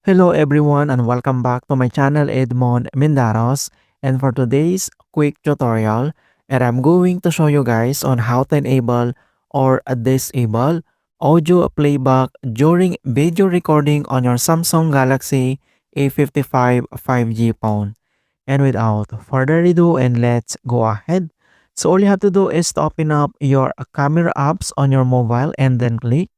Hello everyone and welcome back to my channel Edmund Mindaros, and for today's quick tutorial and I'm going to show you guys on how to enable or disable audio playback during video recording on your Samsung Galaxy A55 5G phone. And without further ado, and let's go ahead. So all you have to do is to open up your camera apps on your mobile and then click.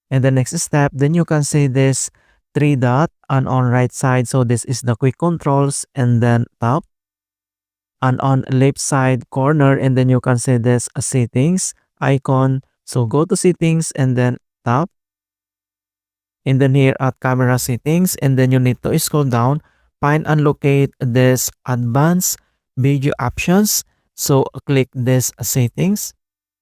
And the next step, then you can see this three dot and on right side. So this is the quick controls, and then tap and on left side corner, and then you can see this settings icon. So go to settings and then tap, and then here at camera settings, and then you need to scroll down, find and locate this advanced video options. So click this settings,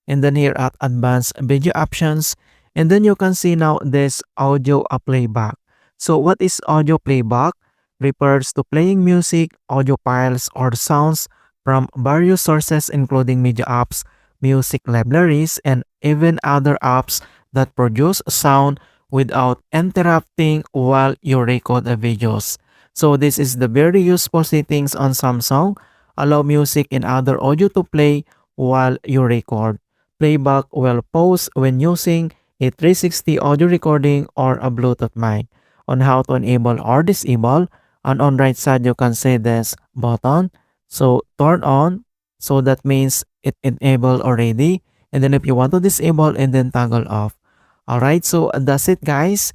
and then here at advanced video options, and then you can see now this audio playback. So what is audio playback? Refers to playing music, audio files, or sounds from various sources including media apps, music libraries, and even other apps that produce sound without interrupting while you record the videos. So this is the very useful settings on Samsung. Allow music and other audio to play while you record. Playback will pause when using a 360 audio recording or a Bluetooth mic. On how to enable or disable, and on right side you can see this button. So turn on, so that means it enabled already. And then if you want to disable, and then toggle off. Alright, so that's it guys.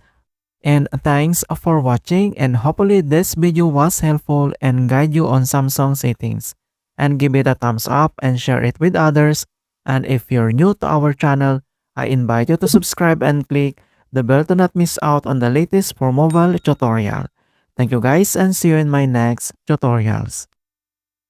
And thanks for watching, and hopefully this video was helpful and guide you on Samsung settings. And give it a thumbs up and share it with others. And if you're new to our channel, I invite you to subscribe and click the bell to not miss out on the latest for mobile tutorial. Thank you guys, and see you in my next tutorials.